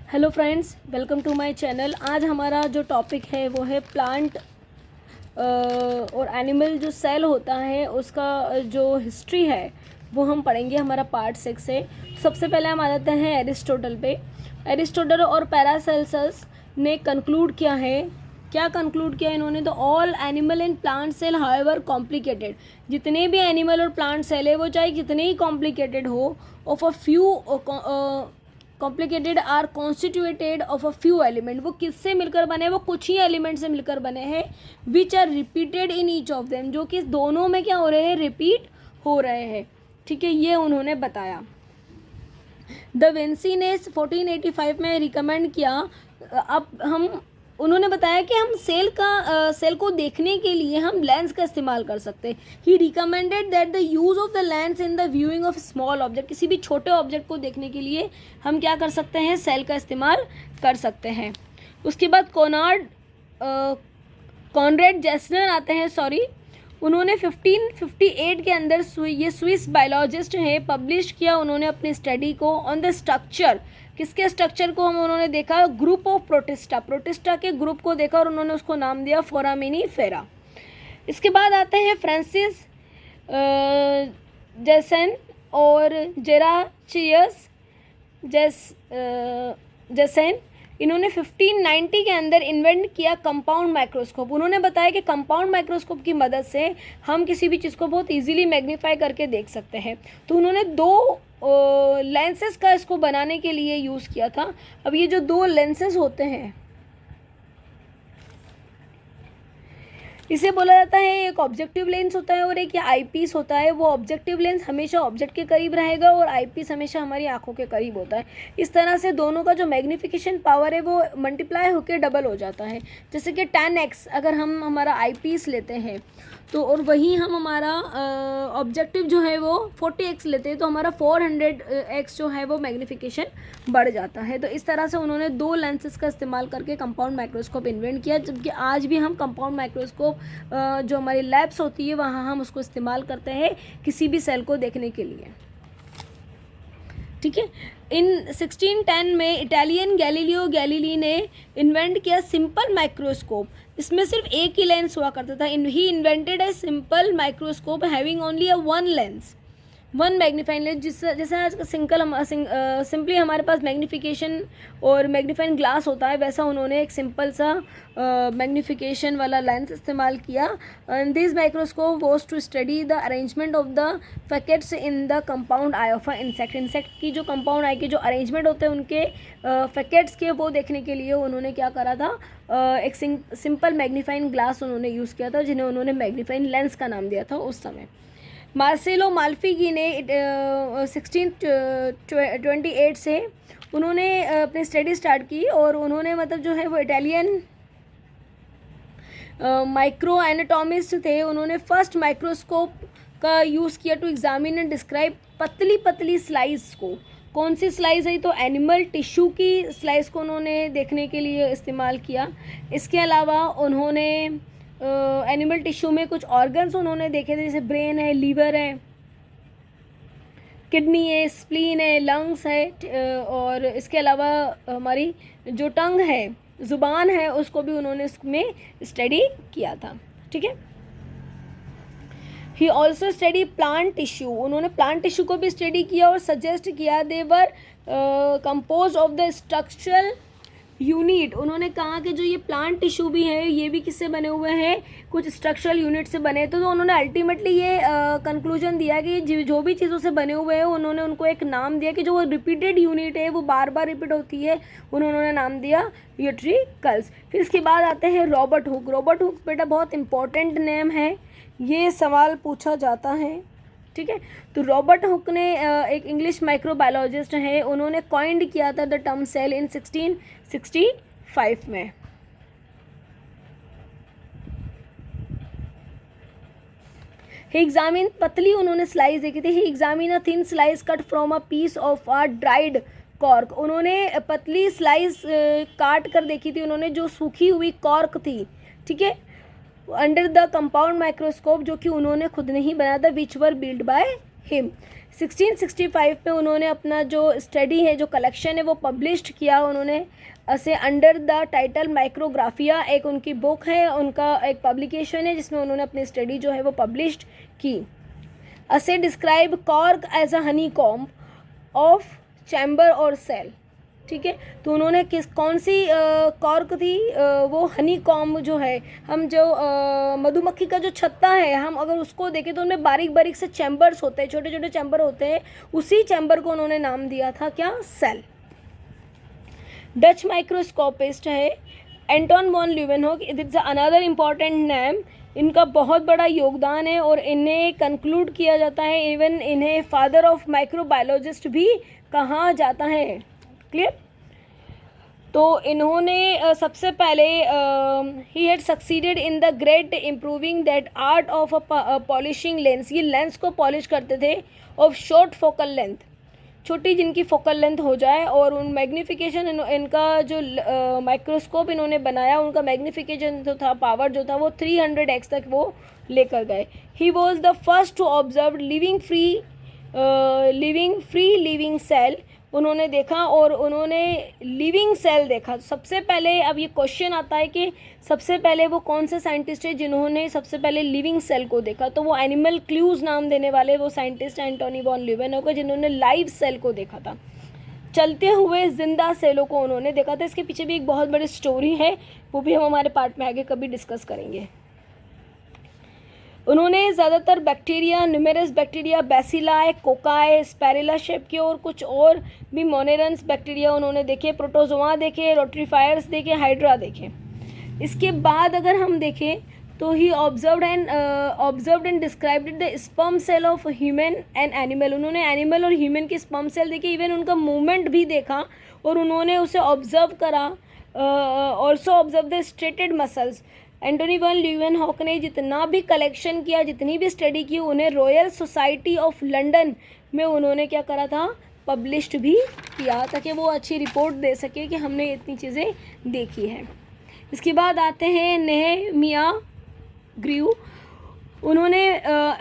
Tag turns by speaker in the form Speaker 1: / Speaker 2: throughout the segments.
Speaker 1: Hello friends, welcome to my channel. आज हमारा जो टॉपिक है वो है प्लांट और एनिमल जो सेल होता है उसका जो हिस्ट्री है वो हम पढ़ेंगे। हमारा पार्ट 6 है। सबसे पहले हम आ जाते हैं एरिस्टोटल पे। एरिस्टोटल और पैरासेल्सस ने कंक्लूड किया है। क्या कंक्लूड किया इन्होंने? तो all animal and plant cell however complicated, जितने भी एनिमल और प्लांट सेल है वो चाहे कितने ही कॉम्प्लिकेटेड हो, of a few complicated are constituted of a few element, वो किससे मिलकर बने? वो कुछ ही एलिमेंट से मिलकर बने हैं। Which are repeated in each of them, जो कि दोनों में क्या हो रहे हैं? रिपीट हो रहे हैं। ठीक है, ये उन्होंने बताया। द विंसी ने 1485 में रिकमेंड किया। अब हम उन्होंने बताया कि हम सेल को देखने के लिए हम लेंस का इस्तेमाल कर सकते हैं। He recommended that the use of the lens in the viewing of small object, किसी भी छोटे ऑब्जेक्ट को देखने के लिए हम क्या कर सकते हैं? सेल का इस्तेमाल कर सकते हैं। उसके बाद कॉनरेड जेसनर आते हैं, उन्होंने 1558 के अंदर ये स्विस बायोलॉजिस्ट हैं, पब्लिश किया उन्होंने अपनी स्टडी को ऑन द स्ट्रक्चर। किसके स्ट्रक्चर को हम उन्होंने देखा? ग्रुप ऑफ प्रोटिस्टा के ग्रुप को देखा और उन्होंने उसको नाम दिया फोरामिनीफेरा। इसके बाद आते हैं फ्रांसिस जेसन और जेराचियस जेसन। इन्होंने 1590 के अंदर इन्वेंट किया कंपाउंड माइक्रोस्कोप। उन्होंने बताया कि कंपाउंड माइक्रोस्कोप की मदद से हम किसी भी चीज़ को बहुत इजीली मैग्नीफाई करके देख सकते हैं। तो उन्होंने दो लेंसेज का इसको बनाने के लिए यूज़ किया था। अब ये जो दो लेंसेज होते हैं इसे बोला जाता है, एक ऑब्जेक्टिव लेंस होता है और एक ये आईपीस होता है। वो ऑब्जेक्टिव लेंस हमेशा ऑब्जेक्ट के करीब रहेगा और आईपीस हमेशा हमारी आंखों के करीब होता है। इस तरह से दोनों का जो मैग्नीफिकेशन पावर है वो मल्टीप्लाई होकर डबल हो जाता है। जैसे कि 10x अगर हम हमारा आईपीस लेते हैं तो और वहीं हम हमारा ऑब्जेक्टिव जो है वो 40x लेते हैं तो हमारा 400x जो है वो मैग्नीफिकेशन बढ़ जाता है। तो इस तरह से उन्होंने दो लेंसेज का इस्तेमाल करके कंपाउंड माइक्रोस्कोप इन्वेंट किया। जबकि आज भी हम कंपाउंड माइक्रोस्कोप जो हमारी लैब्स होती है वहाँ हम उसको इस्तेमाल करते हैं किसी भी सेल को देखने के लिए। ठीक है। इन 1610 में इटालियन गैलीलियो गैलीली ने इन्वेंट किया सिंपल माइक्रोस्कोप। इसमें सिर्फ एक ही लेंस हुआ करता था। He invented a simple microscope having only one magnifying lens. जैसे आज सिंपली हमारे पास मैग्नीफिकेशन और मैग्नीफाइंग ग्लास होता है, वैसा उन्होंने एक सिंपल सा मैग्नीफिकेशन वाला लेंस इस्तेमाल किया। This microscope was to study the arrangement of the facets in the compound eye of a insect की जो कंपाउंड आई के जो अरेंजमेंट होते हैं उनके फैकेट्स के, वो देखने के लिए उन्होंने क्या करा था? एक सिंपल मैग्नीफाइंग ग्लास उन्होंने यूज़ किया था, जिन्हें उन्होंने मैग्नीफाइंग लेंस का नाम दिया था उस समय। मार्सेलो माल्फिगी ने 1628 से उन्होंने अपनी स्टडी स्टार्ट की और उन्होंने मतलब जो है वो इटालियन माइक्रो एनाटॉमिस्ट थे। उन्होंने फर्स्ट माइक्रोस्कोप का यूज़ किया टू एग्जामिन एंड डिस्क्राइब पतली पतली स्लाइस को। कौन सी स्लाइस है? तो एनिमल टिश्यू की स्लाइस को उन्होंने देखने के लिए इस्तेमाल किया। इसके अलावा उन्होंने एनिमल टिश्यू में कुछ ऑर्गन्स उन्होंने देखे थे, जैसे ब्रेन है, लीवर है, किडनी है, स्प्लीन है, लंग्स है और इसके अलावा हमारी जो टंग है, ज़ुबान है, उसको भी उन्होंने इसमें स्टडी किया था। ठीक है। He also study plant tissue. उन्होंने प्लांट टिश्यू को भी स्टडी किया और सजेस्ट किया they were compose of the structural unit. उन्होंने कहा कि जो ये प्लांट टिश्यू भी है ये भी किससे बने हुए हैं? कुछ स्ट्रक्चरल यूनिट से बने। तो उन्होंने अल्टीमेटली ये कंक्लूजन दिया कि जो भी चीज़ों से बने हुए हैं उन्होंने उनको एक नाम दिया कि जो वो रिपीटेड यूनिट है वो बार बार रिपीट होती है, उन्होंने नाम दिया यूट्रिकल्स। फिर इसके बाद आते हैं रॉबर्ट हुक। रॉबर्ट हुक बेटा बहुत इंपॉर्टेंट नेम है, ये सवाल पूछा जाता है। ठीक है। तो रॉबर्ट हुक ने एक इंग्लिश माइक्रोबायोलॉजिस्ट है, उन्होंने कॉइंड किया था द टर्म सेल इन 1665 में। ही एग्जामिन पतली उन्होंने स्लाइस देखी थी। He examine a thin slice cut from a piece of a dried cork. उन्होंने पतली स्लाइस काट कर देखी थी उन्होंने, जो सूखी हुई कॉर्क थी। ठीक है। अंडर द कंपाउंड माइक्रोस्कोप, जो कि उन्होंने खुद नहीं बनाया था, विच वर बिल्ड बाय हिम। 1665 में उन्होंने अपना जो स्टडी है, जो कलेक्शन है, वो पब्लिश्ड किया उन्होंने असे अंडर द टाइटल माइक्रोग्राफिया। एक उनकी बुक है, उनका एक पब्लिकेशन है जिसमें उन्होंने अपनी स्टडी जो है वो पब्लिश्ड की। असे describe cork as a honey comb of chamber और सेल। ठीक है, तो उन्होंने कौन सी कॉर्क थी, वो हनी कॉम्ब जो है, हम जो मधुमक्खी का जो छत्ता है, हम अगर उसको देखें तो उनमें बारीक बारीक से चैम्बर्स होते हैं, छोटे छोटे चैम्बर होते हैं, उसी चैम्बर को उन्होंने नाम दिया था क्या, सेल। डच माइक्रोस्कोपिस्ट है Anton van Leeuwenhoek, it is another important name. इनका बहुत बड़ा योगदान है और इन्हें कंक्लूड किया जाता है, इवन इन्हें फादर ऑफ माइक्रोबायोलॉजिस्ट भी कहा जाता है। क्लियर। तो इन्होंने सबसे पहले he had succeeded in the great improving that art of polishing lens. ये लेंस को पॉलिश करते थे ऑफ शॉर्ट फोकल लेंथ, छोटी जिनकी फोकल लेंथ हो जाए, और उन मैग्नीफिकेशन इनका जो माइक्रोस्कोप इन्होंने बनाया, उनका मैग्नीफिकेशन जो था, पावर जो था, वो 300x तक वो लेकर गए। He was the first to observe living free living cell. उन्होंने देखा और उन्होंने लिविंग सेल देखा सबसे पहले। अब ये क्वेश्चन आता है कि सबसे पहले वो कौन से साइंटिस्ट है जिन्होंने सबसे पहले लिविंग सेल को देखा, तो वो एनिमल क्लूज नाम देने वाले वो साइंटिस्ट एंटोनी वॉन ल्यूवेनहोक, जिन्होंने लाइव सेल को देखा था, चलते हुए जिंदा सेलों को उन्होंने देखा था। इसके पीछे भी एक बहुत बड़ी स्टोरी है, वो भी हम हमारे पार्ट में आगे कभी डिस्कस करेंगे। उन्होंने ज़्यादातर bacteria, numerous bacteria, bacilli, cocci, spirilla shape के और कुछ और भी मोनेरन्स बैक्टीरिया उन्होंने देखे, प्रोटोजोआ देखे, रोट्रीफायर्स देखे, हाइड्रा देखे। इसके बाद अगर हम देखें तो he observed and described the sperm cell of human and animal. उन्होंने एनिमल और ह्यूमन के स्पर्म सेल देखे, इवन उनका मूवमेंट भी देखा और उन्होंने उसे ऑब्जर्व करा। Also observe the striated muscles. Antoni van Leeuwenhoek ने जितना भी कलेक्शन किया, जितनी भी स्टडी की, उन्हें रॉयल सोसाइटी ऑफ लंदन में उन्होंने क्या करा था, पब्लिश्ड भी किया, ताकि वो अच्छी रिपोर्ट दे सके कि हमने इतनी चीज़ें देखी हैं। इसके बाद आते हैं नेहेमिया ग्रीव। उन्होंने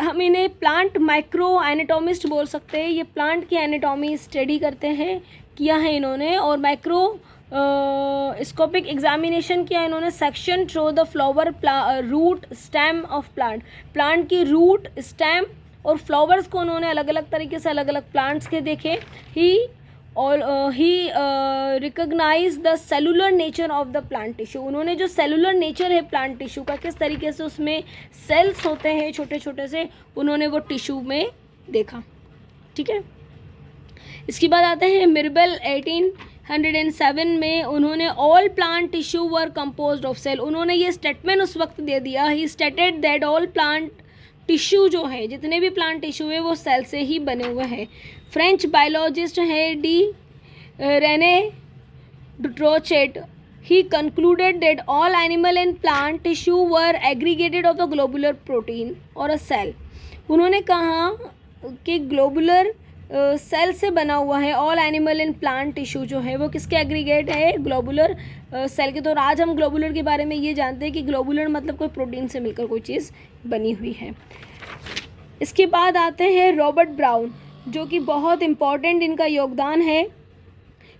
Speaker 1: हम इन्हें प्लांट माइक्रो एनाटोमिस्ट बोल सकते हैं। ये प्लांट की एनाटॉमी स्टडी करते हैं, किया है इन्होंने, और माइक्रो स्कोपिक एग्जामिनेशन किया इन्होंने। Section through the flower, root, stem of plant की रूट, स्टेम और फ्लावर्स को उन्होंने अलग अलग तरीके से अलग अलग प्लांट्स के देखे। He recognise the cellular nature of the plant tissue. उन्होंने जो सेलुलर नेचर है प्लांट टिश्यू का, किस तरीके से उसमें सेल्स होते हैं छोटे छोटे से, उन्होंने वो टिश्यू में देखा। ठीक है, इसके बाद आते हैं मिर्बल 1807 में। उन्होंने all plant tissue were composed of cell. उन्होंने ये स्टेटमेंट उस वक्त दे दिया, he stated that all plant tissue जो है, जितने भी प्लांट टिश्यू है, वो सेल से ही बने हुए हैं। फ्रेंच बायोलॉजिस्ट है de Rene Dutrochet. He concluded that all animal and plant tissue were aggregated of the globular protein or a cell. उन्होंने कहा कि ग्लोबुलर सेल से बना हुआ है all animal and plant tissue जो है, वो किसके एग्रीगेट है, ग्लोबुलर सेल के। तो आज हम ग्लोबुलर के बारे में ये जानते हैं कि ग्लोबुलर मतलब कोई प्रोटीन से मिलकर कोई चीज़ बनी हुई है। इसके बाद आते हैं रॉबर्ट ब्राउन, जो कि बहुत इम्पॉर्टेंट इनका योगदान है,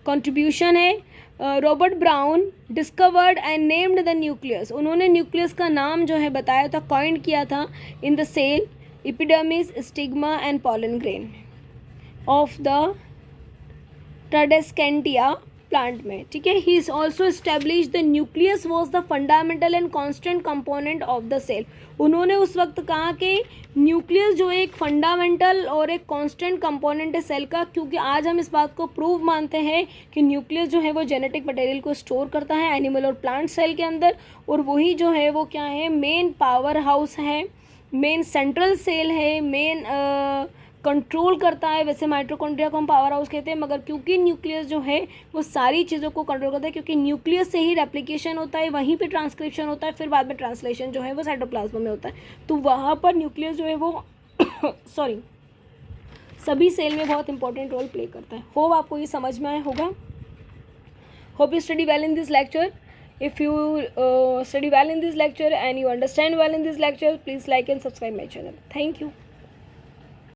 Speaker 1: कंट्रीब्यूशन है। Robert Brown discovered and named the nucleus. उन्होंने न्यूक्लियस का नाम जो है बताया था, कॉइंड किया था, in the cell, epidermis, stigma and pollen grain of the Tradescantia plant में। ठीक है, he is also establish the nucleus was the fundamental and constant component of the cell. उन्होंने उस वक्त कहा कि न्यूक्लियस जो एक फंडामेंटल और एक कांस्टेंट कंपोनेंट है सेल का, क्योंकि आज हम इस बात को प्रूव मानते हैं कि न्यूक्लियस जो है वो जेनेटिक मटेरियल को स्टोर करता है एनिमल और प्लांट सेल के अंदर, और वही जो है वो क्या है, मेन पावर हाउस है, मेन सेंट्रल सेल है, मेन कंट्रोल करता है। वैसे माइटोकॉन्ड्रिया को हम पावर हाउस कहते हैं, मगर क्योंकि न्यूक्लियस जो है वो सारी चीज़ों को कंट्रोल करता है, क्योंकि न्यूक्लियस से ही रेप्लिकेशन होता है, वहीं पे ट्रांसक्रिप्शन होता है, फिर बाद में ट्रांसलेशन जो है वो साइटोप्लाज्म में होता है। तो वहाँ पर न्यूक्लियस जो है वो सॉरी सभी सेल में बहुत इंपॉर्टेंट रोल प्ले करता है। होप आपको ये समझ में आया होगा। Hope you study well in this lecture. If you study well in this lecture and you understand well in this lecture, please like and subscribe my channel. Thank you.